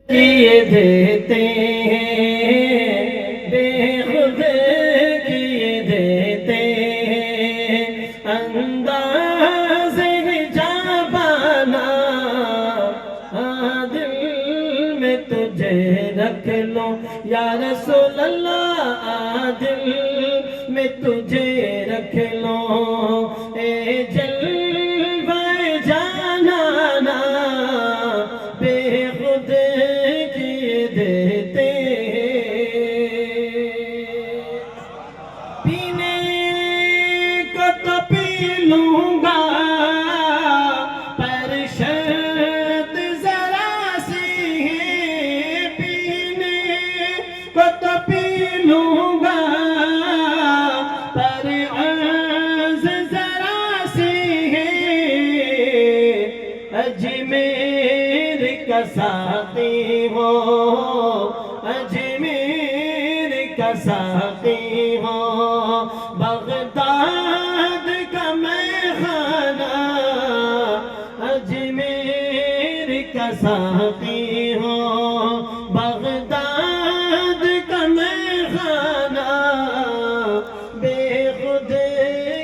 کیے دیتے ہیں بے خود کیے دیتے ہیں انداز جابانا دل میں تجھے رکھ لو یا رسول اللہ دل میں تجھے رکھ لو اے جلوہ جانانا بے خود کیے دیتے پینے کو تو پی لوں گا پر شرط ذرا سی ہے پینے کو تو پی لوں گا پر عرض ذرا سی ہے اجمیر کا ساقی ہو اجمیر کا ساقی ہو بغداد کا میخانہ اجمیر کا ساقی ہو بغداد کا میخانہ بے خود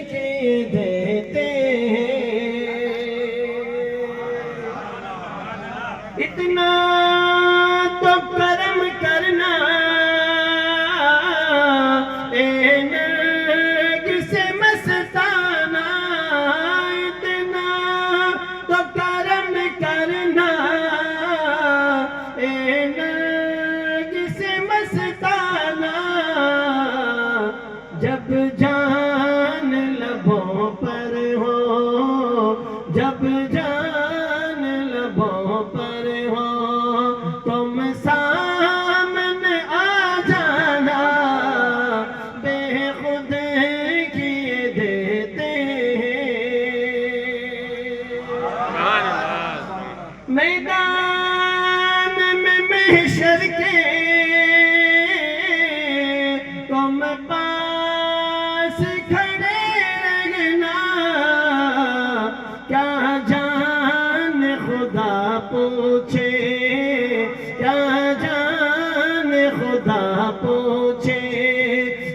کیے دیتے اتنا تو کرم کرنا اے نرگس مستانہ اتنا تو کرم کرنا اے نرگس مستانہ جب جان لبوں پر ہو جب جان لبوں پر ہو تم سامنے آ جانا بے خود کیے دیتے میدان میں محشر کے تم پاس کھڑے رہنا کیا جان خدا پوچھے کیا جان خدا پوچھے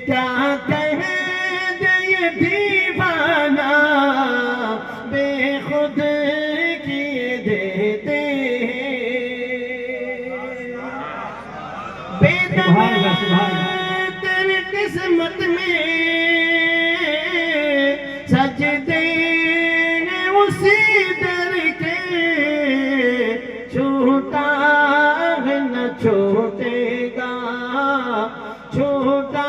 کیا کہے دے یہ دیوانہ بے خود کیے دیتے بے دم تیری قسمت میں سجدے نے اسی در کے چھوٹا ہے نہ چھوٹے گا چھوٹا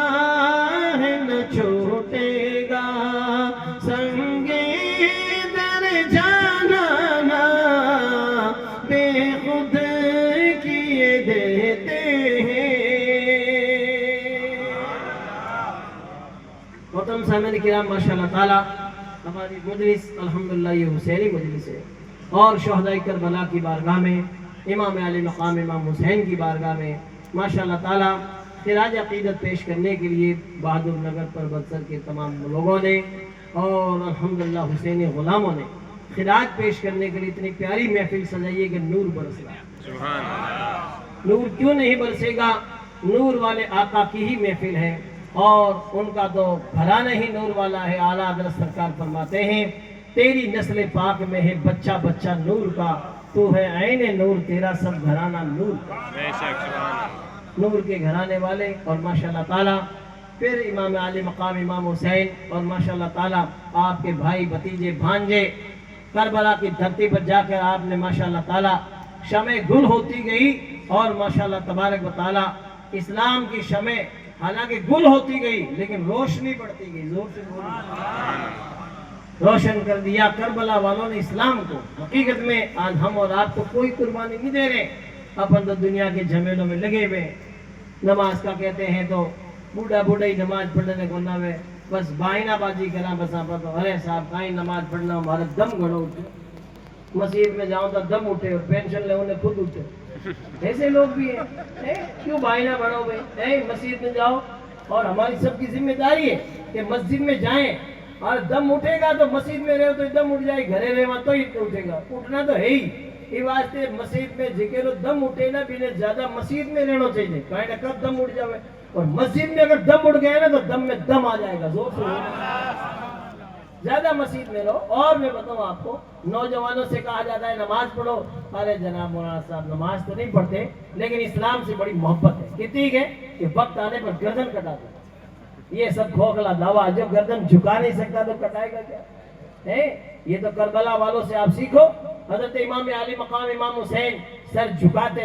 ہے نہ چھوٹے گا سنگے در جانانا بے خود کیے دیتے محترم سامعین کرام ماشاءاللہ تعالی ہماری مجلس الحمدللہ یہ حسینی مجلس ہے اور شہداء کربلا کی بارگاہ میں امام علی مقام امام حسین کی بارگاہ میں ماشاءاللہ تعالی خراج عقیدت پیش کرنے کے لیے بہادر نگر پر بسر کے تمام لوگوں نے اور الحمدللہ حسینی غلاموں نے خراج پیش کرنے کے لیے اتنی پیاری محفل سجائیے کہ نور برس رہا ہے نور کیوں نہیں برسے گا نور والے آقا کی ہی محفل ہے اور ان کا تو گھرانہ ہی نور والا ہے اعلیٰ حضرت سرکار فرماتے ہیں تیری نسل پاک میں ہے بچہ بچہ نور کا تو ہے عین نور تیرا سب گھرانہ نور کا نور کے گھرانے والے اور ماشاءاللہ تعالی پھر امام علی مقام امام حسین اور ماشاءاللہ تعالی آپ کے بھائی بھتیجے بھانجے کربلا کی دھرتی پر جا کر آپ نے ماشاءاللہ تعالی شمع گل ہوتی گئی اور ماشاءاللہ تبارک و تعالی اسلام کی شمع حالانکہ گل ہوتی گئی لیکن روشنی بڑھتی گئی زور سے روشن کر دیا کربلا والوں نے اسلام کو حقیقت میں آج ہم اور آپ کو کوئی قربانی نہیں دے رہے اپن تو دنیا کے جھمیلوں میں لگے ہوئے نماز کا کہتے ہیں تو بوڑھا بوڑھا ہی نماز پڑھنے کو نہ ہوئے بس بائنا بازی کرا بس آپ تو ارے صاحب کہیں نماز پڑھنا ہمارا دم گھڑو اٹھے مسجد میں جاؤں تو دم اٹھے اور پینشن لے انہیں خود اٹھے ایسے لوگ بھی ہیں کیوں بائنا بڑھو بھائی مسجد میں جاؤ اور ہماری سب کی ذمہ داری ہے کہ مسجد میں جائیں اور دم اٹھے گا تو مسجد میں رہو تو دم اٹھ جائے گھرے رہے تو ہی اٹھے گا اٹھنا تو ہے ہی એ વાસ્તે મસ્જિદ में जिकेरो दम उठे ना भी ज्यादा मस्जिद में रहना चाहिए, कहीं ना कब दम उठ जावे। और मस्जिद में अगर दम उठ गया ना तो दम में दम आ जाएगा, जोर से ज्यादा मस्जिद में रहो। और मैं बताऊं आपको, नौजवानों से कहा जाता है नमाज पढ़ो, अरे जनाब मौलाना साहब नमाज तो नहीं पढ़ते, लेकिन इस्लाम से बड़ी मोहब्बत है। कितनी है कि वक्त आने पर गर्दन कटा दो। ये सब खोखला दावा, जो गर्दन झुका नहीं सकता तो कटाएगा क्या है? ये तो करबला वालों से आप सीखो। हजरत इमाम आली मकाम इमाम हुसैन सर झुकाते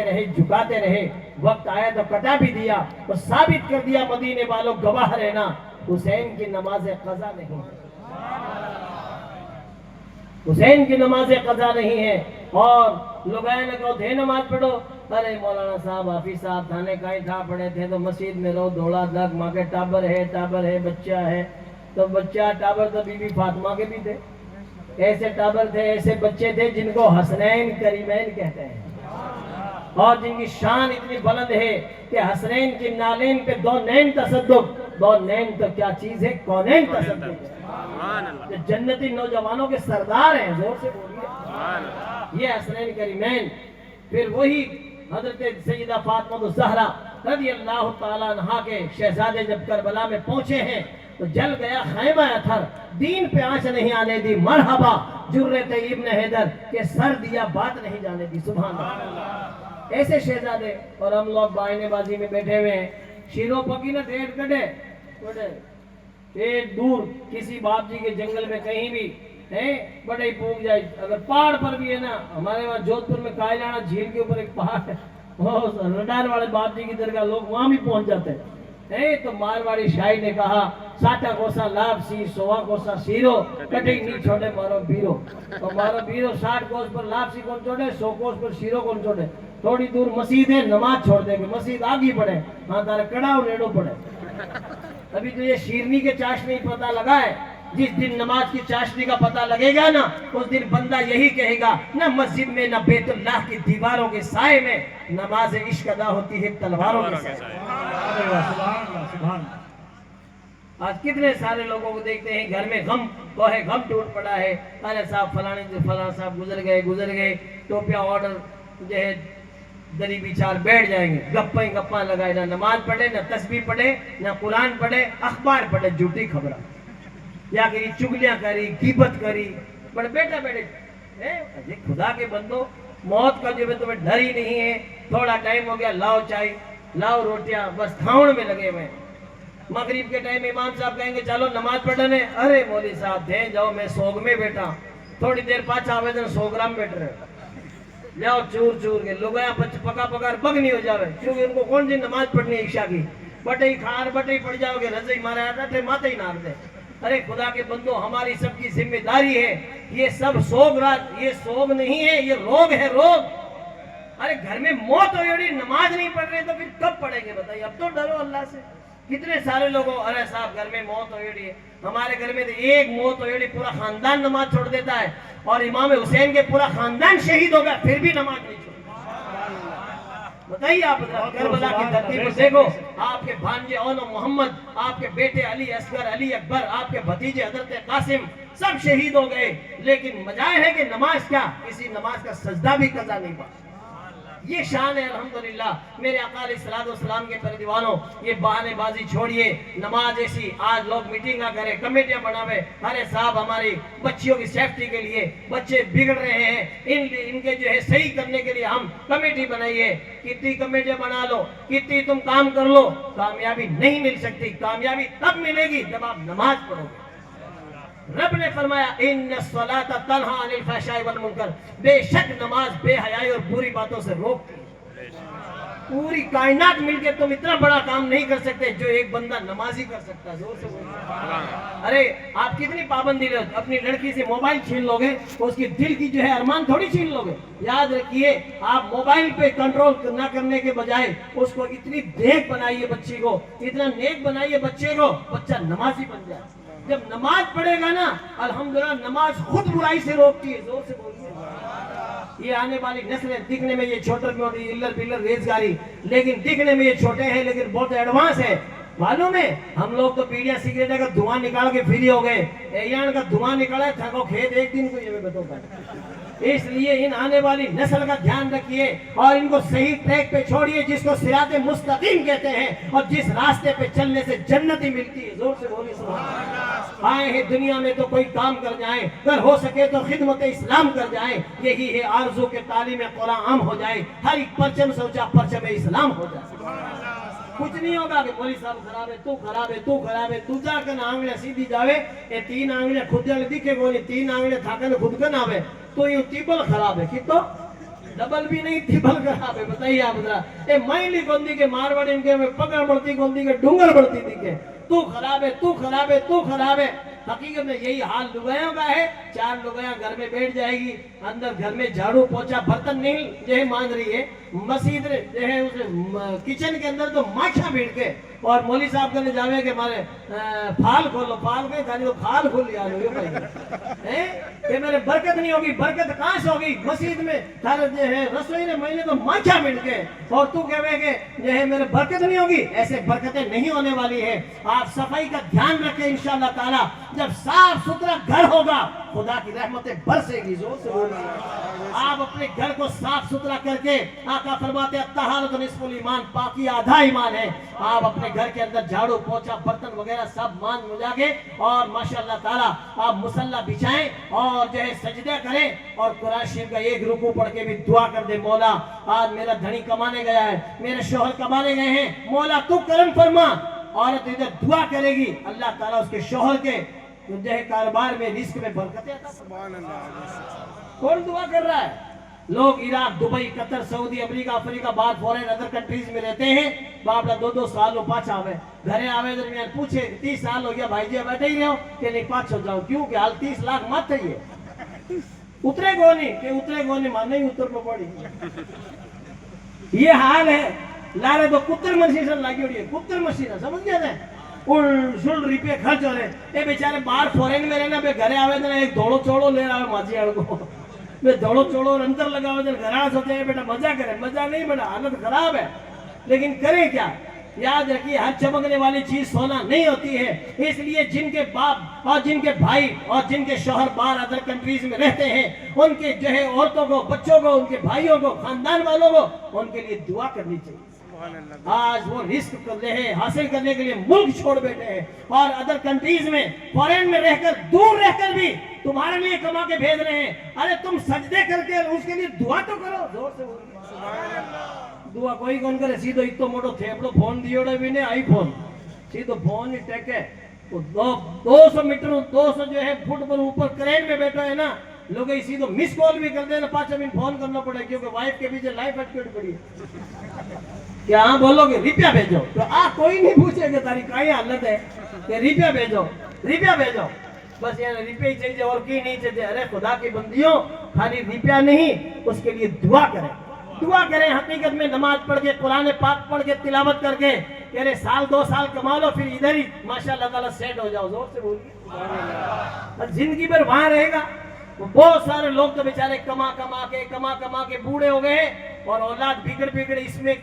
रहे, वक्त आया तो कटा भी दिया और साबित कर दिया, मदीने वालों गवाह रहना, हुसैन की नमाज कज़ा नहीं है, हुसैन की नमाज कज़ा नहीं है। और लोग आए ना कहो थे नमाज पढ़ो, अरे मौलाना साहब हाफिज साहब थाने का ही था, पढ़े थे तो मस्जिद में रहो, दौड़ा दग, माँ के टाबर है, बच्चा है, तो बच्चा टाबर तो बीबी फातिमा के भी थे। ऐसे टाबर थे, ऐसे बच्चे थे जिनको हसनैन करीमैन कहते हैं, और जिनकी शान इतनी बुलंद है कि हसनैन की नालेन पे दो नैन तसद्दुक, दो नैन तो क्या चीज है, कौनैन तसद्दुक है, जन्नती नौजवानों के सरदार हैं, जोर से बोलिए, ये हसनैन करीमैन। फिर वही हजरत सैयदा फातिमा ज़हरा रज़ी अल्लाह ताला अन्हा के शहजादे जब करबला में पहुंचे हैं तो जल गया खैमा अथर, दीन पे आंच नहीं आने दी, मरहबा जुर्रत इब्न हैदर के सर दिया बात नहीं जाने दी, सुभान अल्लाह। ऐसे शहजादे, और हम लोग बायने बाजी में बैठे हुए हैं, शीरो पकी ना डेढ़ कटे एक दूर किसी बाप जी के जंगल में कहीं भी है, बड़े ही पूग जाए, अगर पहाड़ पर भी है ना, हमारे वहाँ जोधपुर में कायलाना झील के ऊपर एक पहाड़ है, रडार वाले बाप जी की दरगाह, लोग वहां भी पहुंच जाते हैं। तो मारवाड़ी शाही ने कहा, साटा कोसा लाभ सी, सोवा कोसा शीरो, कटी नहीं छोड़े मारो बीरो, तो मारो बीरो 60 कोस पर लाभ सी कौन छोड़े, 100 कोस पर शीरो कौन छोड़े। थोड़ी दूर मस्जिद है, नमाज छोड़ देंगे, मस्जिद आगे पड़े, हाँ तारा कड़ाव रेड़ो पड़े। अभी तो ये शीरनी के चाशनी पता लगा है, जिस दिन नमाज की चाशनी का पता लगेगा ना, उस दिन बंदा यही कहेगा, ना मस्जिद में ना बैतुल्लाह की दीवारों के साए में नमाज इश्क अदा होती है तलवारों के साए। आज कितने सारे लोगों को देखते हैं घर में गम तो है, गम टूट पड़ा है, अरे साहब फलाना साहब गुजर गए, टोपिया ऑर्डर जो है दरी बिछार बैठ जाएंगे, गप्पा लगाए, ना नमाज पढ़े, ना तस्बीह पढ़े, ना कुरान पढ़े, अखबार पढ़े, झूठी खबर या करी, चुगलियां करी, गीबत करी, बड़े बेटा बेटे खुदा के बंदो, मौत का जो है तुम्हें डर ही नहीं है। थोड़ा टाइम हो गया, लाओ चाय लाओ रोटियां, बस खाउन में लगे हुए। मगरिब के टाइम इमाम साहब कहेंगे चलो नमाज पढ़ने, अरे मौली साहब थे जाओ, मैं सोग में बैठा, थोड़ी देर पाछा आवेदन 100 ग्राम बैठ रहे, जाओ चूर के लोग पका बग नहीं हो जावे, क्योंकि उनको कौन सी नमाज पढ़नी है ईशा की, बटे पड़ जाओगे, रज़ई मारे आते माते ही नार दे। अरे खुदा के बंदो, हमारी सबकी जिम्मेदारी है, ये सब सोग रात, ये सोग नहीं है, ये रोग है, रोग। अरे घर में मौत हो रही, नमाज नहीं पढ़ रहे तो फिर कब पढ़ेंगे बताइए? अब तो डरो अल्लाह से। कितने सारे लोगों, अरे साहब घर में मौत हो रही है, हमारे घर में तो एक मौत हो रही, पूरा खानदान नमाज छोड़ देता है, और इमाम हुसैन के पूरा खानदान शहीद हो गया, फिर भी नमाज नहीं छोड़। बताइए आप करबला की धरती पर देखो, आपके भांजे औनो मोहम्मद, आपके बेटे अली असगर, अली अकबर, आपके भतीजे हजरत कासिम सब शहीद हो गए, लेकिन मजाए है कि नमाज क्या, किसी नमाज का सजदा भी कज़ा नहीं पा। ये शान है अल्हम्दुलिल्लाह। मेरे आका अलैहिस्सलाम के प्यारे दीवानों, ये बहानेबाजी छोड़िए, नमाज ऐसी, आज लोग मीटिंग करें, कमेटियां बनावे, अरे साहब हमारी बच्चियों की सेफ्टी के लिए, बच्चे बिगड़ रहे हैं, इनके जो है सही करने के लिए हम कमेटी बनाइए। कितनी कमेटियां बना लो, कितनी तुम काम कर लो, कामयाबी नहीं मिल सकती। कामयाबी तब मिलेगी जब आप नमाज पढ़ोगे। रब ने फरमाया इन्न सलाता तन्हा अनिल फहशाई वल मुनकर, बेशक नमाज बेहयाई और बुरी बातों से रोकती है। पूरी कायनात मिलके तुम इतना बड़ा काम नहीं कर सकते जो एक बंदा नमाजी कर सकता है। जोर से बोलो। अरे आप कितनी पाबंदी लो, अपनी लड़की से मोबाइल छीन लोगे तो उसकी दिल की जो है अरमान थोड़ी छीन लोगे। याद रखिए, आप मोबाइल पे कंट्रोल न करने के बजाय उसको इतनी नेक बनाइए, बच्ची को इतना नेक बनाइए बच्चे को, बच्चा नमाजी बन जाए। जब नमाज पढ़ेगा ना, अल्हम्दुलिल्लाह नमाज खुद बुराई से रोकती है। जोर से बोलिए। ये आने वाली नस्लें दिखने में ये छोटे मोटी इल्लर पिल्लर रेजगारी, लेकिन दिखने में ये छोटे हैं लेकिन बहुत एडवांस है। मालूम है, हम लोग तो बीड़िया सिगरेट का धुआं निकाल के फ्री हो गए, एयान का धुआं निकाला थको खेत एक दिन को ये बताओ इसलिए इन आने वाली नस्ल का ध्यान रखिए और इनको सही ट्रैक पे छोड़िए, जिसको सिराते मुस्तकीम कहते हैं और जिस रास्ते पे चलने से जन्नत ही मिलती है। जोर से बोलिए सुभान अल्लाह। आए हैं दुनिया में तो कोई काम कर जाए, अगर हो सके तो खिदमत इस्लाम कर जाए, यही है आरज़ू के तालीम कुरान आम हो जाए, हर एक परचम सोचा परचम इस्लाम हो जाए। कुछ नहीं होगा कि बोली साहब खराब है, तू खराब है, तू खराब है, तू जाकर आंगले सीधी जावे, ये 3 आंगले खुद जल दिखे गोली, 3 आंगले थाकन खुद का नावे, तो ये तिबल खराब है कि तो डबल भी नहीं तिबल खराब है। बताइए आप जरा, ये मैली गोंदी के मारवाड़ी के में पकड़ बढ़ती गोंदी के डूंगर बढ़ती दिखे, तू खराब है, तू खराब है, तू खराब है। हकीकत में यही हाल लुगायों का है। 4 लुगाया घर में बैठ जाएगी, अंदर घर में झाड़ू पोछा बर्तन नहीं जो मान रही है, मस्जिद जो है उस किचन के अंदर तो माखिया भीड़ के और मौली साहब कहने जावे के मारे फाल खोलो, फाल के खाली तो फाल खोल लिया लो हैं कि मेरे बरकत नहीं होगी, बरकत कहां से होगी? मस्जिद में थारे जो है रसोई ने महीने तो माखिया भीड़ के और तू कहवे के जो है मेरे बरकत नहीं होगी। ऐसे बरकतें नहीं होने वाली है। आप सफाई का ध्यान रखें, इंशाअल्लाह ताला जब साफ सुथरा घर होगा खुदा की रहमतें बरसेगी। जोर से बोलिए। आप अपने घर को साफ सुथरा करके, आका फरमाते हैं तहारत निस्फुल ईमान, पाकी आधा ईमान है। आप अपने घर के अंदर झाड़ू पोछा बर्तन वगैरह सब मान मुझा के और माशाअल्लाह ताला आप मुसल्ला बिछाएं और जो है सजदे करें और कुरान शरीफ का एक रुकू पढ़ के भी दुआ कर दे, मौला आज मेरा धनी कमाने गया है, मेरे शोहर कमाने गए हैं, मौला तू करम फरमा। औरत इधर दुआ करेगी, अल्लाह ताला उसके शोहर के जो है कारोबार में रिस्क में बरकतें अता फरमाएगा। कौन दुआ कर रहा है? लोग Iraq, Dubai, Qatar, Saudi, America, Africa, बाहर फॉरेन अदर कंट्रीज में रहते हैं। बापड़ा 2-2 साल हो पाछा आवे घरे आवे दरमियान पूछे 30 साल हो गया भाई जी बैठे ही रहो कि नहीं पाछो जाओ, क्यों कि हाल 30 लाख मत चाहिए उतरे गोनी के उतरे गोनी माने ही उतर को पड़ी। ये हाल है। लारे तो कुत्तर मशीन लगी हुई है, कुत्तर मशीन समझ गया उल रुपये खर्च हो रहे। ये बेचारे बाहर फॉरेन में रहना पे घरे आवे ना एक धोड़ो चोड़ो ले आवे माझी आड़ को वे धोड़ो चोड़ो अंतर लगावे घरा सोचे बेटा मजा करे, मजा नहीं बेटा हालत खराब है, लेकिन करे क्या? याद रखिए हर चमकने वाली चीज सोना नहीं होती है। इसलिए जिनके बाप और जिनके भाई और जिनके शौहर बाहर अदर कंट्रीज में रहते हैं उनके जो है औरतों को, बच्चों को, उनके भाइयों को, खानदान वालों को उनके लिए दुआ करनी चाहिए। आज वो रिस्क कर रहे हैं, हासिल करने के लिए मुल्क छोड़ बैठे हैं और अदर कंट्रीज में फॉरेन में रहकर दूर रहकर भी तुम्हारे लिए कमा के भेज रहे हैं। अरे तुम सजदे करके उसके लिए दुआ तो करो। जोर से बोलो। दुआ कोई कौन करे? सीधो इतो मोटो थेपड़ो फोन दियोड़े भी ने आईफोन सीधो फोन ही टेके 200 मीटर 200 जो है फुट पर ऊपर क्रेन में बैठो है ना, लोग सीधो मिस कॉल भी कर देना 5 मिनट फोन करना पड़े क्योंकि वाइफ के पीछे लाइफ अटकेट पड़ी क्या हाँ बोलोगे रुपया भेजो तो कोई नहीं पूछेगा तारी क्या हालत है कि रुपया भेजो, रुपया भेजो, बस यार रुपये ही चाहिए और की नहीं चाहिए। अरे खुदा की बंदियों खाली रुपया नहीं, उसके लिए दुआ करें, दुआ करें। हकीकत में नमाज पढ़ के, कुरान पाक पढ़ के, तिलावत करके अरे साल 2 साल कमा लो, फिर इधर ही माशाअल्लाह ताला सेट हो जाओ। जोर से बोलिए। जिंदगी भर वहां रहेगा। बहुत सारे लोग तो बेचारे कमा कमा के बूढ़े हो गए और औलाद बिगड़ इसमें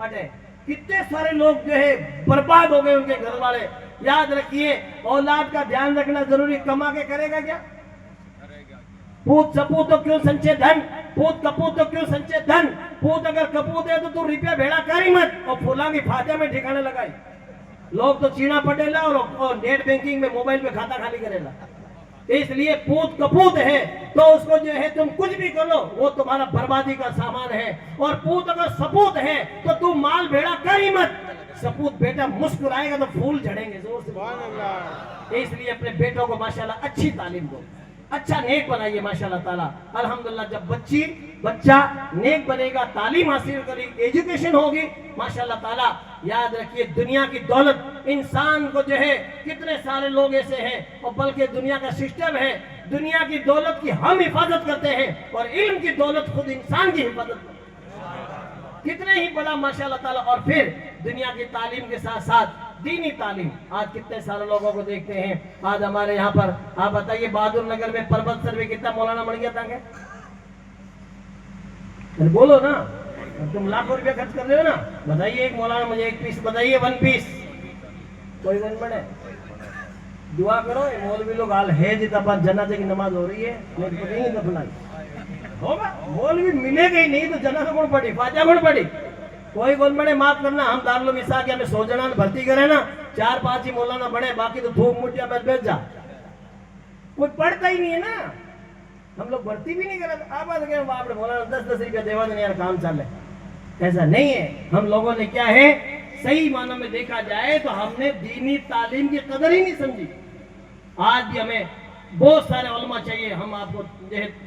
अटे कितने सारे लोग जो है बर्बाद हो गए उनके घर वाले। याद रखिए औलाद का ध्यान रखना जरूरी। कमा के करेगा क्या? पूत सपूत तो क्यों संचय धन, पूत कपूत तो क्यों संचय धन। पूत अगर कपूत है तो तू रुपया भेड़ा करी मत और फूला की फाते में ठिकाने लगाई। लोग तो चीना पटेला और नेट बैंकिंग में मोबाइल में खाता खाली करेला। इसलिए पूत कपूत है तो उसको जो है तुम कुछ भी करो वो तुम्हारा बर्बादी का सामान है। और पूत अगर सपूत है तो तुम माल भेड़ा कर ही मत। सपूत बेटा मुस्कुराएगा तो फूल झड़ेंगे। जोर से। इसलिए अपने बेटों को माशाल्लाह अच्छी तालीम दो, अच्छा नेक बनाइए माशाल्लाह ताला। अल्हम्दुलिल्लाह जब बच्चा नेक बनेगा, तालीम हासिल करेगी, एजुकेशन होगी माशाल्लाह ताला, याद रखिए दुनिया की दौलत इंसान को जो है कितने सारे लोग ऐसे हैं और बल्कि दुनिया का सिस्टम है, दुनिया की दौलत की हम हिफाजत करते हैं और इल्म की दौलत खुद इंसान की हिफाजत करते हैं। कितने ही बड़ा माशाल्लाह ताला। और फिर दुनिया की तालीम के साथ साथ दीनी तालीम। आज कितने सारे लोगों को देखते हैं। आज हमारे यहाँ पर आप बताइए बहादुर नगर में पर्वत सर में कितना मौलाना मर गया था? बोलो ना, तुम लाखों रुपया खर्च कर रहे हो ना, बताइए एक मौलाना मुझे एक पीस बताइए, 1 पीस कोई गन बने। दुआ करो मौलवी लोग हाल है जितना जनाजे की नमाज हो रही है नहीं दफनाई होगा, मौलवी मिलेगा ही नहीं तो जना कौन पड़ी, फातिहा कौन पड़ी, कोई कौन बने, माफ करना, हम दारुल मिसा के हमें 100 जना भर्ती करे ना, 4-5 ही मौलाना बने, बाकी तो थूक मुठिया में बैठ जा, कोई पढ़ता ही नहीं है ना, हम लोग भर्ती भी नहीं करते। आप आपने मौलाना 10-10 रुपया देवा देने यार काम चल है, ऐसा नहीं है। हम लोगों ने क्या है, सही मानों में देखा जाए तो हमने दीनी तालीम की कदर ही नहीं समझी। आज भी हमें बहुत सारे उलमा चाहिए, हम आपको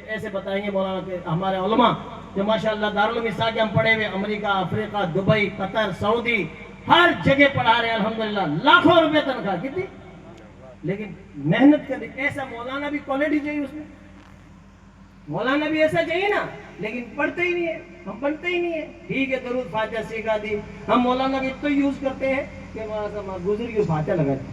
ऐसे बताएंगे मौलाना के हमारे उलमा जो माशाअल्लाह दारुल मिसा के हम पढ़े हुए, America, Africa, Dubai, Qatar, Saudi, हर जगह पढ़ा रहे अल्हम्दुलिल्लाह, लाखों रुपए तनख्वाह, कितनी, लेकिन मेहनत कर, ऐसा मौलाना भी क्वालिटी चाहिए उसमें, मौलाना भी ऐसा चाहिए ना, लेकिन पढ़ते ही नहीं है, हम पढ़ते ही नहीं है। ठीक है, दरूद फातिहा सीखा दी, हम मौलाना का इतना यूज करते हैं कि मौलाना गुजर की फातिहा लगा दी।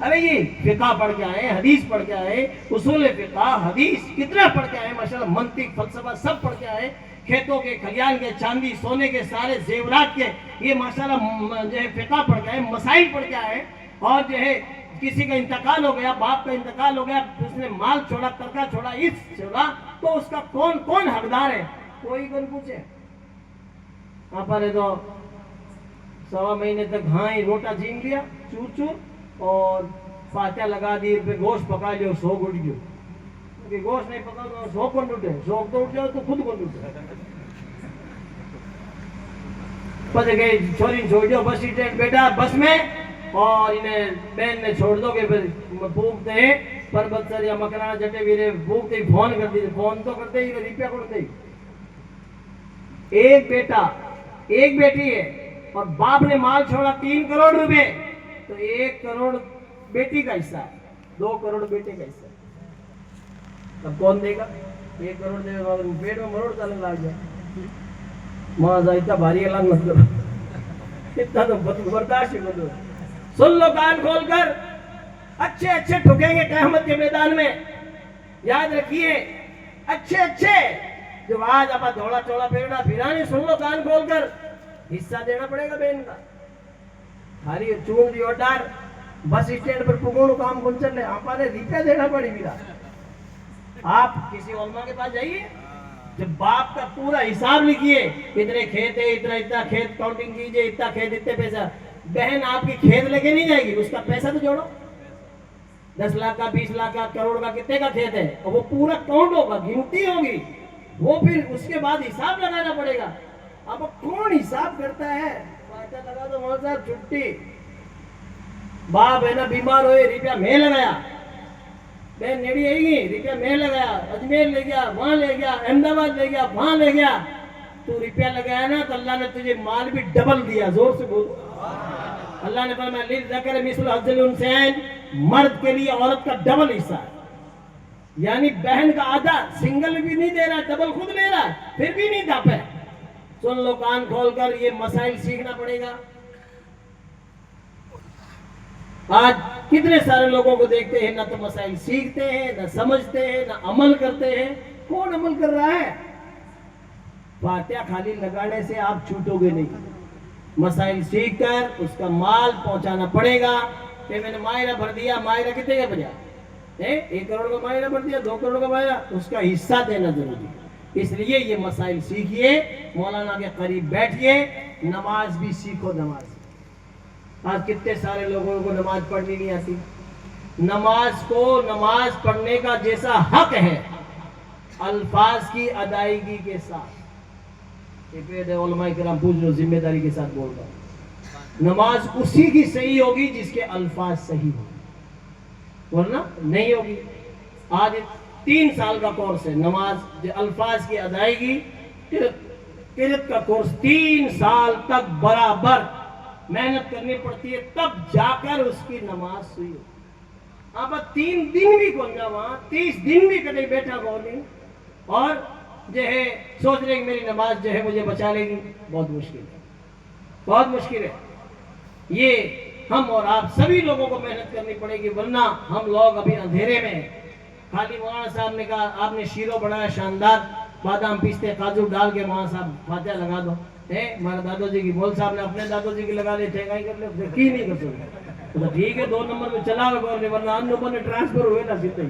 अरे ये फिक़ह पढ़ के आए, हदीस पढ़ के आए, उसूल फिक़ह हदीस कितना पढ़ के आए माशाल्लाह, मंतिक फलसफा सब पढ़ के आए, खेतों के खलियान के चांदी सोने के सारे जेवरात के ये माशाल्लाह जो है फिक़ह पढ़ के आए, मसाइल पढ़ के आए, और जो है किसी का इंतकाल हो गया, बाप का इंतकाल हो गया, उसने माल छोड़ा, तरका छोड़ा, इस छोड़ा, तो उसका कौन कौन हकदार है, कोई कौन पूछे। आपने तो 1.25 महीने तक हाँ ही रोटा छीन लिया चूर चूर, और फातिहा लगा दी, फिर गोश्त पका लियो, 100 उठ गयो, क्योंकि गोश्त नहीं पका तो 100 कौन उठे, 100 तो उठ जाओ तो खुद कौन उठे। पता गई छोरी छोड़ दियो, बस स्टैंड बैठा बस में, और इन्हें बैन में छोड़ दोगे, फिर भूखते हैं परबत सर या मकराना जटे वीरे भूखते ही फोन कर दीजिए, फोन तो करते ही रुपया करते ही। एक बेटा एक बेटी है, और बाप ने माल छोड़ा 3 करोड़ रुपए, तो 1 करोड़ बेटी का हिस्सा है, 2 करोड़ बेटे का हिस्सा है, अब कौन देगा? 1 करोड़ देगा, पेट में मरोड़ चलने लग जाए, माँ इतना भारी अलग मत करो, इतना तो बर्दाश्त ही करो। सुन लो कान खोल कर, अच्छे अच्छे ठुकेंगे क़यामत के मैदान में, याद रखिए, अच्छे अच्छे जो आज आप धोला चोला फेरना फिरानी, सुन लो कान खोल कर, हिस्सा देना पड़ेगा बहन का, खाली चून दियो डार, बस स्टैंड पर पुगोणु काम कौन चल रहे, आपने रुपया देना पड़ी मेरा। आप किसी उलमा के पास जाइए, जब बाप का पूरा हिसाब लिखिए, इतने खेत है, इतना इतना खेत काउंटिंग कीजिए, इतना खेत, इतने पैसा, बहन आपकी खेत लेके नहीं जाएगी, उसका पैसा तो जोड़ो, 10 लाख का, 20 लाख का, करोड़ का, कितने का खेत है, और वो पूरा काउंट होगा, गिनती होगी, वो फिर उसके बाद हिसाब लगाना पड़ेगा। अब कौन हिसाब करता है? फातिहा लगा दो वहां साहब, छुट्टी, बाप है ना बीमार हुए, रुपया मैं लगाया, बहन नेड़ी आएगी, रुपया मैं लगाया, अजमेर ले गया, वहां ले गया, अहमदाबाद ले गया, वहां ले गया, तू रुपया लगाया ना तो अल्लाह ने तुझे माल भी डबल दिया, जोर से बोलो। अल्लाह ने फरमाया लिज़्ज़करि मिस्लु हज़्ज़िल उन्सयैन, मर्द के लिए औरत का डबल हिस्सा है, यानी बहन का आधा, सिंगल भी नहीं दे रहा, डबल खुद ले रहा, फिर भी नहीं दापे। सुन लो कान खोलकर, ये मसाइल सीखना पड़ेगा। आज कितने सारे लोगों को देखते हैं, ना तो मसाइल सीखते हैं, ना समझते हैं, ना अमल करते हैं। कौन अमल कर रहा है? फातिहा खाली लगाने से आप छूटोगे नहीं, मसाइल सीख कर उसका माल पहुंचाना पड़ेगा। कि मैंने मायरा भर दिया, मायरा कितने का बजा, 1 करोड़ का मायरा भर दिया, 2 करोड़ का मायरा, उसका हिस्सा देना जरूरी है। इसलिए ये मसाइल सीखिए, मौलाना के करीब बैठिए, नमाज भी सीखो। नमाज आज कितने सारे लोगों को नमाज पढ़नी नहीं आती। नमाज को नमाज पढ़ने का जैसा हक है, अल्फाज की अदायगी के साथ, उलमाए किराम पूछ लो, जिम्मेदारी के साथ बोल रहा हूं, नमाज उसी की सही होगी जिसके अल्फाज सही हो, वरना नहीं होगी। आज 3 साल का कोर्स है नमाज, अल्फाज की अदायगी, किरत का कोर्स, 3 साल तक बराबर मेहनत करनी पड़ती है, तब जाकर उसकी नमाज सही हो। आप 3 दिन भी कौन जा वहां, 30 दिन भी कहीं बैठा कौन नहीं, और जो है सोच रहे कि मेरी नमाज जो है मुझे बचा लेगी, बहुत मुश्किल है, बहुत मुश्किल है। ये हम और आप सभी लोगों को मेहनत करनी पड़ेगी, वरना हम लोग अभी अंधेरे में हैं। खाली मौलाना साहब ने कहा आपने शीरो बनाया शानदार, बादाम पिस्ते काजू डाल के मौलाना साहब फातिहा लगा दो, है हमारे दादोजी की, मौल साहब ने अपने दादोजी की लगा ली, ठेकाई कर ले, की नहीं कर सकते, तो ठीक है 2 नंबर में चला, वरना 8 नंबर में ट्रांसफर हुए ना सीधे।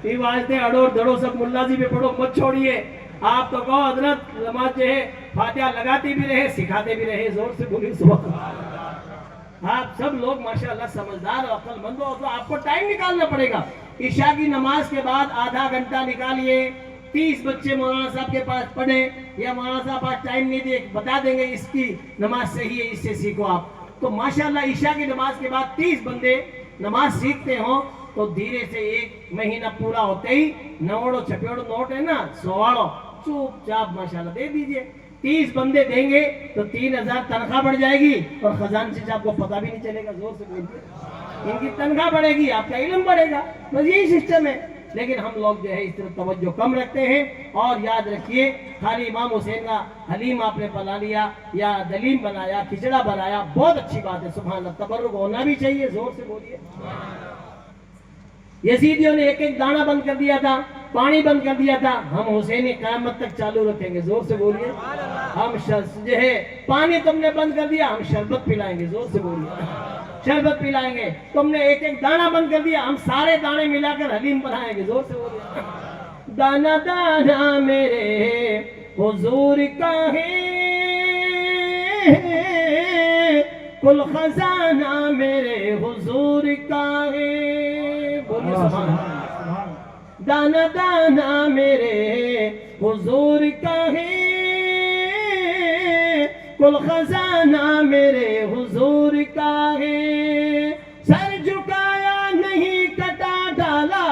یہ واسطے اڑو دڑو سب ملا جی پہ پڑھو مت چھوڑیے. آپ تو کہو حضرت نماز جو ہے فاتحہ لگاتے بھی رہے سکھاتے بھی رہے. زور سے بولیے سبحان اللہ. آپ سب لوگ ماشاءاللہ سمجھدار اور عقل مند ہو تو آپ کو ٹائم نکالنا پڑے گا. عشاء کی نماز کے بعد آدھا گھنٹہ نکالیے. 30 بچے مولانا صاحب کے پاس پڑھیں یا مولانا صاحب آج ٹائم نہیں دے بتا دیں گے اس کی نماز صحیح ہے اس سے سیکھو آپ. تو ماشاءاللہ عشاء کی نماز کے بعد 30 بندے نماز سیکھتے ہوں تو دھیرے سے 1 مہینہ پورا ہوتے ہی نوڑو چھپیڑو نوٹ ہے نا سواڑو چوپ چاپ ماشاءاللہ دے دیجئے. 30 بندے دیں گے تو 3000 تنخواہ بڑھ جائے گی اور خزانچی سے آپ کو پتہ بھی نہیں چلے گا. زور سے بولیے. ان کی تنخواہ بڑھے گی آپ کا علم بڑھے گا. بس یہی سسٹم ہے. لیکن ہم لوگ جو ہے اس طرح توجہ کم رکھتے ہیں. اور یاد رکھیے خالی امام حسین کا حلیم آپ نے بنا لیا یا دلیم بنایا کھچڑا بنایا بہت اچھی بات ہے سبحان اللہ. تبرک ہونا بھی چاہیے. زور سے بولیے. یزیدیوں نے ایک ایک دانہ بند کر دیا تھا پانی بند کر دیا تھا. ہم حسینی قیامت تک چالو رکھیں گے. زور سے بولیے. ہم جو ہے پانی تم نے بند کر دیا ہم شربت پلائیں گے. زور سے بولیے. شربت پلائیں گے. تم نے ایک ایک دانہ بند کر دیا ہم سارے دانے ملا کر حلیم بنائیں گے. زور سے بولیے. دانا دانا میرے حضور کا ہے کل خزانہ میرے حضور کا ہے. بولیے سبحان اللہ. دانا دانا میرے حضور کا ہے کل خزانہ میرے حضور کا ہے. سر جھکایا نہیں کٹا ڈالا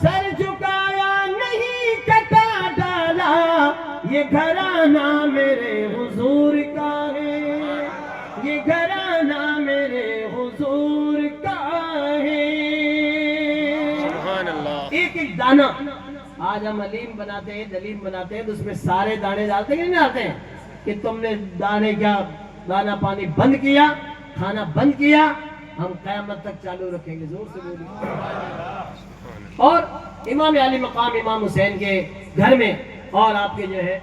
سر جھکایا نہیں کٹا ڈالا یہ گھرانہ میرے حضور کا ہے یہ گھرانہ میرے حضور کا ہے. سبحان اللہ. ایک ایک دانہ آج ہم حلیم بناتے ہیں دلیم بناتے ہیں تو اس میں سارے دانے ڈالتے ہیں کہ نہیں ڈالتے ہیں کہ تم نے دانے کیا دانا پانی بند کیا کھانا بند کیا ہم قیامت تک چالو رکھیں گے. زور سے بولیے. اور امام علی مقام امام حسین کے گھر میں اور آپ کے جو ہے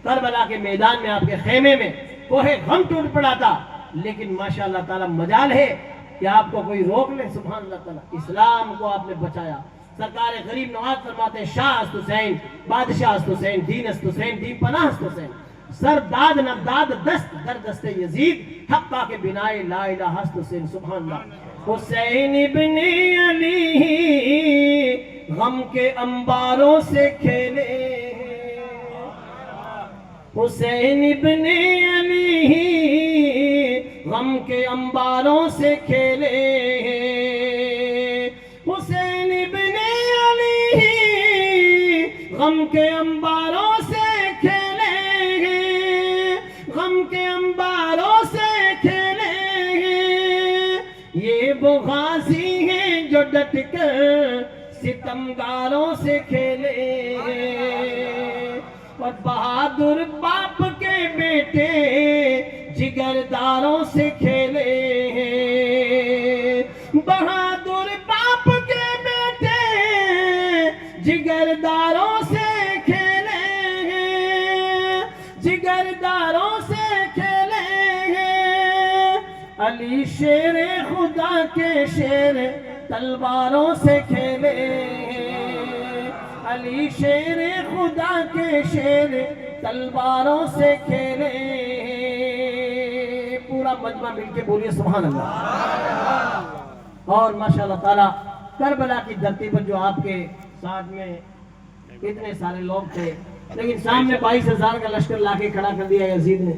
کربلا کے میدان میں آپ کے خیمے میں کوہ غم ٹوٹ پڑا تھا. لیکن ماشاءاللہ تعالی مجال ہے کہ آپ کو کوئی روک لے. سبحان اللہ تعالی. اسلام کو آپ نے بچایا. سرکار غریب نواز فرماتے ہیں شاہ است حسین بادشاہ است حسین دین است حسین دین پناہ است حسین سر داد نبداد دست در دست یزید حقا کے بنائے لا الہ است حسین. سبحان اللہ. حسین ابن علی غم کے انباروں سے کھیلے حسین ابن علی غم کے انباروں سے کھیلے حسین ابن علی غم کے انباروں سے کھیلے غم کے انباروں سے کھیلے یہ وہ غازی ہیں جو ڈٹ کر ستمگاروں سے کھیلے اور بہادر باپ کے بیٹے جگرداروں سے کھیلے بہادر باپ کے بیٹے جگرداروں سے کھیلے جگرداروں سے کھیلے علی شیر خدا کے شیر تلواروں سے کھیلے علی شیر خدا کے شیر تلواروں سے کھیلے. پورا مجمع مل کے بولیے سبحان اللہ. اور ماشاءاللہ تعالی کربلا کی دھرتی پر جو آپ کے ساتھ میں اتنے سارے لوگ تھے لیکن سامنے 22,000 کا لشکر لا کے کھڑا کر دیا یزید نے.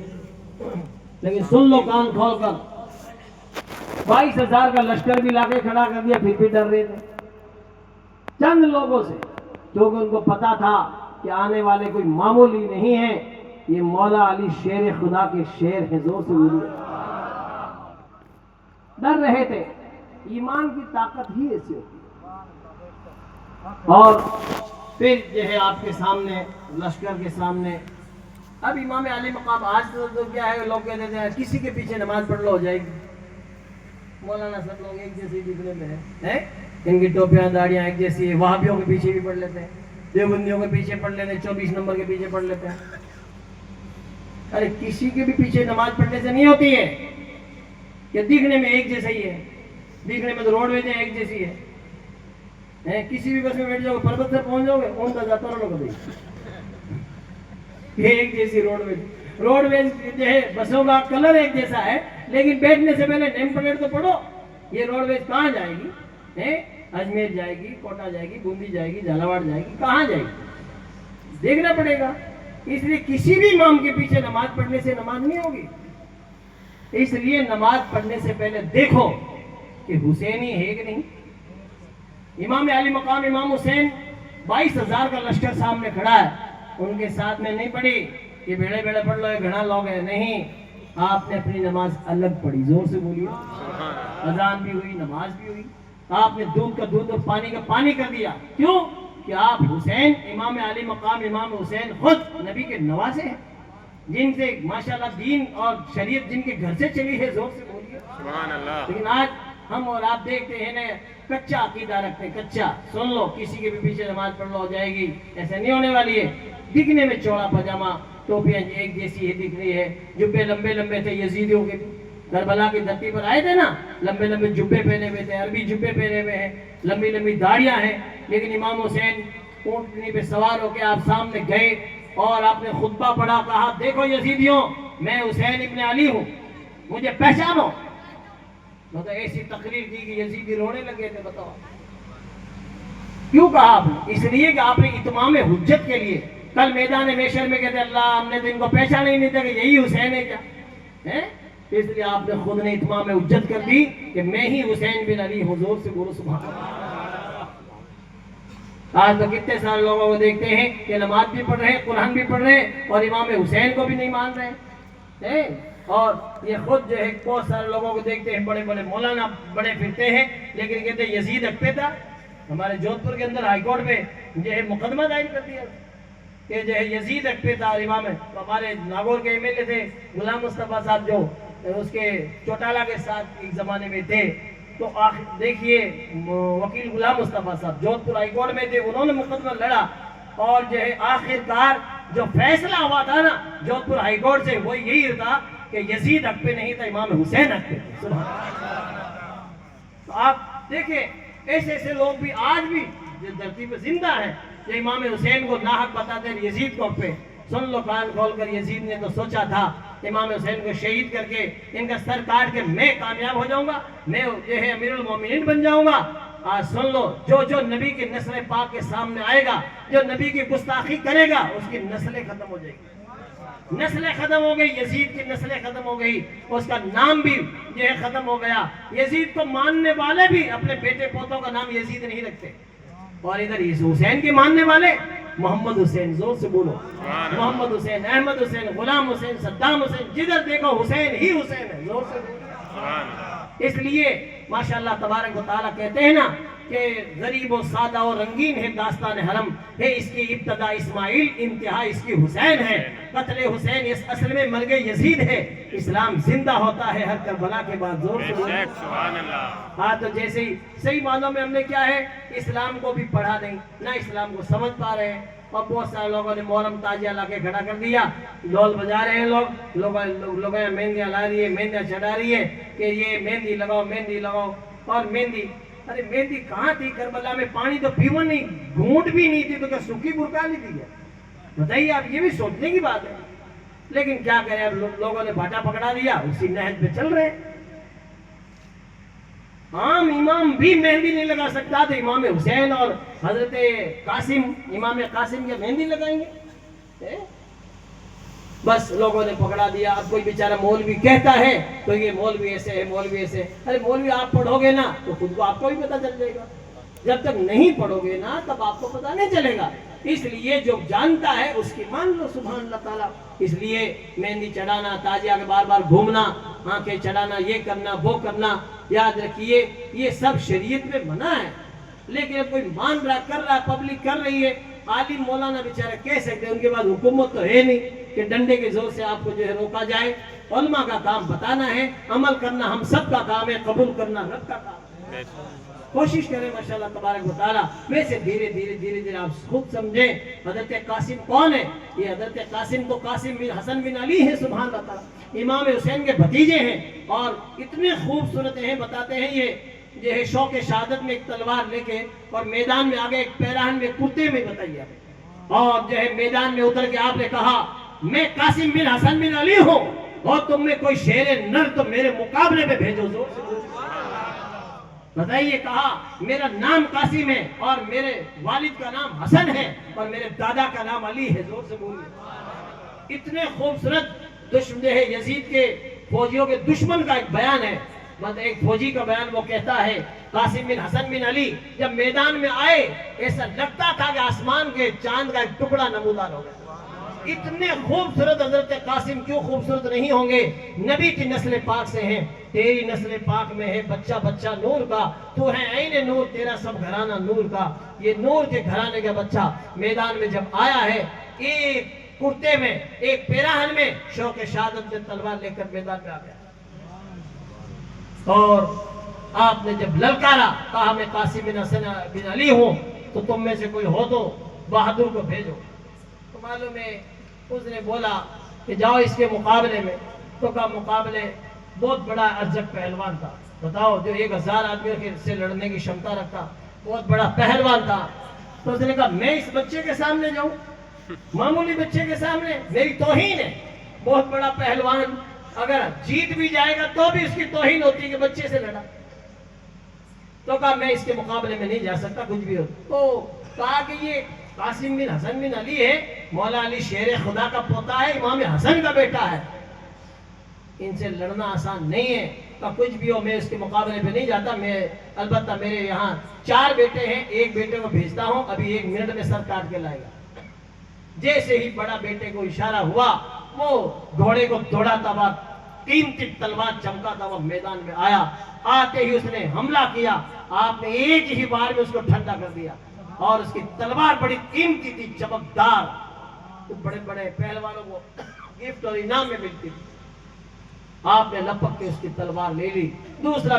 لیکن سن لو کان کھول کر 22,000 کا لشکر بھی لا کے کھڑا کر دیا پھر بھی ڈر رہے تھے چند لوگوں سے کیونکہ ان کو پتا تھا کہ آنے والے کوئی معمولی نہیں ہے یہ مولا علی شیر خدا کے شیر ہیں. زور سے بولیے. ڈر رہے تھے. ایمان کی طاقت ہی ایسی ہوتی ہے. اور پھر جو ہے آپ کے سامنے لشکر کے سامنے اب امام علی مقام آج تو کیا ہے لوگ کہتے ہیں کسی کے پیچھے نماز پڑھ لو ہو جائے گی. مولانا سب لوگ ایک جیسے دکھنے میں ہیں ان کی ٹوپیاں داڑیاں ایک جیسی ہے. وہابیوں کے پیچھے بھی پڑھ لیتے ہیں دیوبندیوں کے پیچھے پڑھ لیتے ہیں 24 نمبر کے پیچھے پڑھ لیتے ہیں. ارے کسی کے بھی پیچھے نماز پڑھنے سے نہیں ہوتی ہے کہ دکھنے میں ایک جیسا ہی ہے. دکھنے میں تو روڈ ویز ایک جیسی ہے किसी भी बस में बैठ जाओगे, पर्वत से पहुंच जाओगे, उनका जाता रहो कभी। ये एक जैसी रोडवेज जो है, बसों का कलर एक जैसा है, लेकिन बैठने से पहले नेम प्लेट तो पढ़ो। ये रोडवेज कहाँ जाएगी? अजमेर जाएगी, कोटा जाएगी, बूंदी जाएगी, झालावाड़ जाएगी, कहाँ जाएगी? देखना पड़ेगा। इसलिए किसी भी इमाम के पीछे नमाज पढ़ने से नमाज नहीं होगी। इसलिए नमाज पढ़ने से पहले देखो कि हुसैनी है कि नहीं। इमाम अली मकाम इमाम हुसैन 22,000 का लश्कर सामने खड़ा है, उनके साथ में नहीं पढ़ी कि बेड़े बेड़े पढ़ लो, घना लोग है, नहीं, आपने अपनी नमाज अलग पढ़ी। जोर से बोलिए। अजान भी हुई, नमाज भी हुई, आपने दूध का दूध और पानी का पानी कर दिया। क्यों? कि आप हुसैन इमाम अली मकाम इमाम हुसैन खुद नबी के नवासे हैं, जिनसे माशाल्लाह दीन और शरीयत जिनके घर से चली है। जोर से बोलिए सुभान अल्लाह। लेकिन आज हम और आप देखते हैं ना, कच्चा अकीदा रखते हैं, कच्चा। सुन लो, किसी के भी पीछे नमाज पढ़ लो हो जाएगी, ऐसा नहीं होने वाली है। दिखने में चौड़ा पजामा, टोपियां एक जैसी है दिख रही है, जुब्बे लंबे लंबे थे यजीदियों के, करबला की धरती पर आए थे ना, लंबे लंबे जुब्बे पहने हुए थे, अरबी जुब्बे पहने हुए हैं, लंबी लंबी दाढ़ियां हैं। लेकिन इमाम हुसैन ऊंटनी पे सवार होकर आप सामने गए और आपने खुतबा पढ़ा, कहा देखो यजीदियों, मैं हुसैन इब्न अली हूँ, मुझे पहचानो। तो ऐसी तकरीर की कि यजीदी रोने लगे थे। बताओ क्यों कहा आपने? इसलिए कि आपने इत्माम हुज्जत के लिए कल मैदान मेशर में कहते अल्लाह हमने तो इनको पहचान ही नहीं था कि यही हुसैन है क्या है। इसलिए आपने खुद ने इत्माम हुज्जत कर दी कि मैं ही हुसैन बिन अली हूं। जोर से बोलो सुभान अल्लाह। आज तो कितने सारे लोगों को देखते हैं कि नमाज भी पढ़ रहे हैं, कुरान भी पढ़ रहे हैं और इमाम हुसैन को भी नहीं मान रहे हैं। और ये खुद जो है बहुत सारे लोगों को देखते हैं, बड़े बड़े मौलाना बड़े फिरते हैं, लेकिन कहते हैं यजीद अकबेता। हमारे जोधपुर के अंदर हाईकोर्ट में जो है मुकदमा दायर कर दिया कि जो है यजीद अकबेता इमाम है। तो हमारे नागौर के एमएलए थे गुलाम मुस्तफा साहब, जो उसके चौटाला के साथ एक जमाने में थे। तो देखिए वकील गुलाम मुस्तफा साहब जोधपुर हाईकोर्ट में थे, उन्होंने मुकदमा लड़ा और जो है आखिरकार जो फैसला हुआ था ना जोधपुर हाईकोर्ट से, वो यही था कि यजीद हक पे नहीं था, इमाम हुसैन हक पे। तो आप देखिए ऐसे ऐसे लोग भी आज भी जो धरती पे जिंदा है, जो इमाम हुसैन को नाहक बताते हैं, यजीद को पे। सुन लो कान खोल कर, यजीद ने तो सोचा था इमाम हुसैन को शहीद करके इनका सर काट के मैं कामयाब हो जाऊंगा, मैं जो है अमीरुल मोमिनीन बन जाऊंगा। आज सुन लो, जो जो नबी की नस्ल पाक के सामने आएगा, जो नबी की गुस्ताखी करेगा, उसकी नस्लें खत्म हो जाएगी। नस्लें खत्म हो गई, यजीद की नस्लें खत्म हो गई, उसका नाम भी जो है खत्म हो गया। यजीद को मानने वाले भी अपने बेटे पोतों का नाम यजीद नहीं रखते, और इधर हुसैन के मानने वाले मोहम्मद हुसैन। जोर से बोलो मोहम्मद हुसैन, अहमद हुसैन, गुलाम हुसैन, सद्दाम हुसैन, जिधर देखो हुसैन ही हुसैन है। जोर से बोलो। इसलिए माशाअल्लाह तबारक व तआला कहते हैं ना कि गरीब और सादा और रंगीन है दास्तान हरम है, इसकी इब्तदा इस्माइल, इंतहा इसकी हुसैन है। कत्ले हुसैन इस असल में मर गए यजीद है, इस्लाम जिंदा होता है हर करबला के बाद। जोर से बोलो सुभान अल्लाह। हाँ, तो जैसे ही सही मानों में हमने क्या है, इस्लाम को भी पढ़ा नहीं, ना इस्लाम को समझ पा रहे हैं। और बहुत सारे लोगों ने मोहरम ताजिया ला के खड़ा कर दिया, ढोल बजा रहे हैं लोग मेहंदियाँ ला रही है, मेहंदियाँ चढ़ा रही है कि ये मेहंदी लगाओ, मेहंदी लगाओ। और मेहंदी, अरे मेहंदी कहाँ थी करबला में? पानी तो पीवन नहीं, घूंट भी नहीं थी, तो क्या सूखी बुरका ली थी क्या? बताइए आप, ये भी सोचने की बात है। लेकिन क्या करें, अब लोगों ने भाटा पकड़ा दिया, उसी नहज पे चल रहे हैं। आम इमाम भी मेहंदी नहीं लगा सकता, तो इमाम हुसैन और हजरत कासिम, इमाम कासिम क्या मेहंदी लगाएंगे? बस लोगों ने पकड़ा दिया। अब कोई बेचारा मौलवी कहता है तो ये मौलवी ऐसे है, मौलवी ऐसे। अरे मौलवी आप पढ़ोगे ना तो खुद को आपको भी पता चल जाएगा, जब तक नहीं पढ़ोगे ना तब आपको पता नहीं चलेगा। इसलिए जो जानता है उसकी मान लो सुभान अल्लाह ताला। इसलिए मेहंदी चढ़ाना, ताजिया के बार बार घूमना, आंखें चढ़ाना, ये करना वो करना, याद रखिए ये सब शरीयत में मना है। लेकिन अब कोई मान रहा, कर रहा, पब्लिक कर रही है। आलिम मौलाना बेचारे कह सकते हैं, उनके पास हुकूमत तो है नहीं कि डंडे के जोर से आपको जो है रोका जाए। उलमा का काम बताना है, अमल करना हम सब का काम है, कबूल करना रब का काम है। कोशिश करें माशाअल्लाह तबारक व तआला। वैसे धीरे धीरे आप खुद समझें हजरत कासिम कौन है। ये हजरत कासिम तो कासिम बिन हसन बिन अली है, सुभान अल्लाह, इमाम हुसैन के भतीजे हैं। और इतने खूबसूरत हैं, बताते हैं ये जो है शौक शहादत में एक तलवार लेके और मैदान में आगे एक पैराहन में कुत्ते में बताइए, और जो है मैदान में उतर के आपने कहा मैं कासिम बिन हसन बिन अली हूं और तुम में कोई शेर नर तो मेरे मुकाबले में भेजो। जोर से बताइए। कहा मेरा नाम कासिम है और मेरे वालिद का नाम हसन है और मेरे दादा का नाम अली है। जोर से बोलिए। इतने खूबसूरत दुश्मन है यजीद के फौजियों के दुश्मन का एक बयान है। मतलब एक फौजी का बयान, वो कहता है कासिम बिन हसन बिन अली जब मैदान में आए ऐसा लगता था कि आसमान के चांद का एक टुकड़ा नमूदार हो गया। इतने खूबसूरत हजरत कासिम क्यों खूबसूरत नहीं होंगे? नबी की नस्ल पाक से हैं। तेरी नस्ल पाक में है बच्चा बच्चा नूर का, तू है ऐन नूर, तेरा सब घराना नूर का। ये नूर के घराने का बच्चा मैदान में जब आया है, एक कुर्ते में एक पैराहन में शौक शहादत में तलवार लेकर मैदान में आ गया। और आपने जब ललकारा, कहा मैं कासिम बिन हसन बिन अली हूं, तो तुम में से कोई हो तो बहादुर को भेजो। तो मालूम है उसने बोला कि जाओ इसके मुकाबले में। तो का मुकाबले बहुत बड़ा अरजक पहलवान था। बताओ, जो 1000 आदमियों से लड़ने की क्षमता रखता, बहुत बड़ा पहलवान था। तो उसने कहा मैं इस बच्चे के सामने जाऊं, मामूली बच्चे के सामने? मेरी तौहीन है। बहुत बड़ा पहलवान अगर जीत भी जाएगा तो भी उसकी तौहीन होती है कि बच्चे से लड़ा। तो कहा मैं इसके मुकाबले में नहीं जा सकता, कुछ भी हो। तो कहा कि ये कासिम बिन हसन बिन अली है, मौला अली शेर खुदा का पोता है, इमाम हसन का बेटा है, इनसे लड़ना आसान नहीं है। तो कुछ भी हो, मैं इसके मुकाबले पे नहीं जाता। मैं अलबत्ता मेरे यहाँ 4 बेटे हैं, एक बेटे को भेजता हूँ, अभी 1 मिनट में सर काट के लाएगा। जैसे ही बड़ा बेटे को इशारा हुआ, वो घोड़े को दौड़ाता हुआ कीमती तलवार चमकाता हुआ मैदान में आया। आते ही उसने हमला किया। आपने एक ही बार में उसको ठंडा कर दिया और उसकी तलवार बड़ी कीमती थी, चमकदार। तो बड़े बड़े पहलवानों को गिफ्ट और इनाम में मिलती थी। आपने लपक के उसकी तलवार ले ली। दूसरा